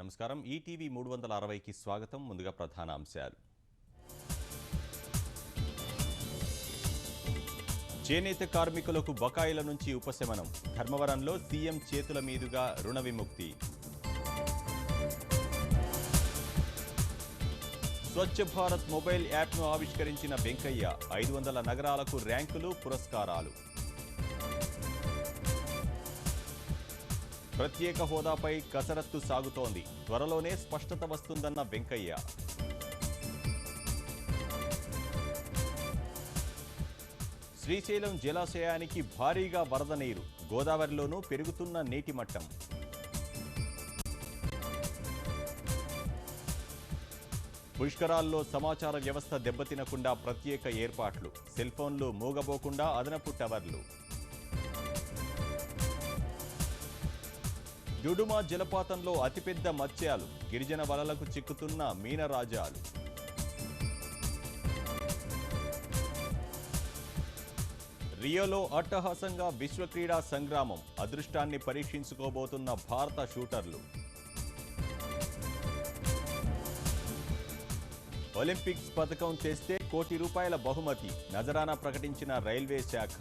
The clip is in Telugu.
నమస్కారం. ఈటీవీ 360కి స్వాగతం. ముందుగా ప్రధాన అంశాలు. చేనేత కార్మికులకు బకాయిల నుంచి ఉపశమనం. ధర్మవరంలో సీఎం చేతుల మీదుగా రుణ విముక్తి. స్వచ్ఛ భారత్ మొబైల్ యాప్ను ఆవిష్కరించిన వెంకయ్య. 500 నగరాలకు ర్యాంకులు, పురస్కారాలు. ప్రత్యేక హోదాపై కసరత్తు సాగుతోంది. త్వరలోనే స్పష్టత వస్తుందన్న వెంకయ్య. శ్రీశైలం జలాశయానికి భారీగా వరద నీరు. గోదావరిలోనూ పెరుగుతున్న నీటి మట్టం. పుష్కరాల్లో సమాచార వ్యవస్థ దెబ్బతినకుండా ప్రత్యేక ఏర్పాట్లు. సెల్ఫోన్లు మూగబోకుండా అదనపు టవర్లు. డుడుమా జలపాతంలో అతిపెద్ద మత్స్యాలు. గిరిజన వలలకు చిక్కుతున్న మీనరాజాలు. రియోలో అట్టహాసంగా విశ్వక్రీడా సంగ్రామం. అదృష్టాన్ని పరీక్షించుకోబోతున్న భారత షూటర్లు. ఒలింపిక్స్ పథకం తెస్తే ₹1 కోటి బహుమతి. నజరానా ప్రకటించిన రైల్వే శాఖ.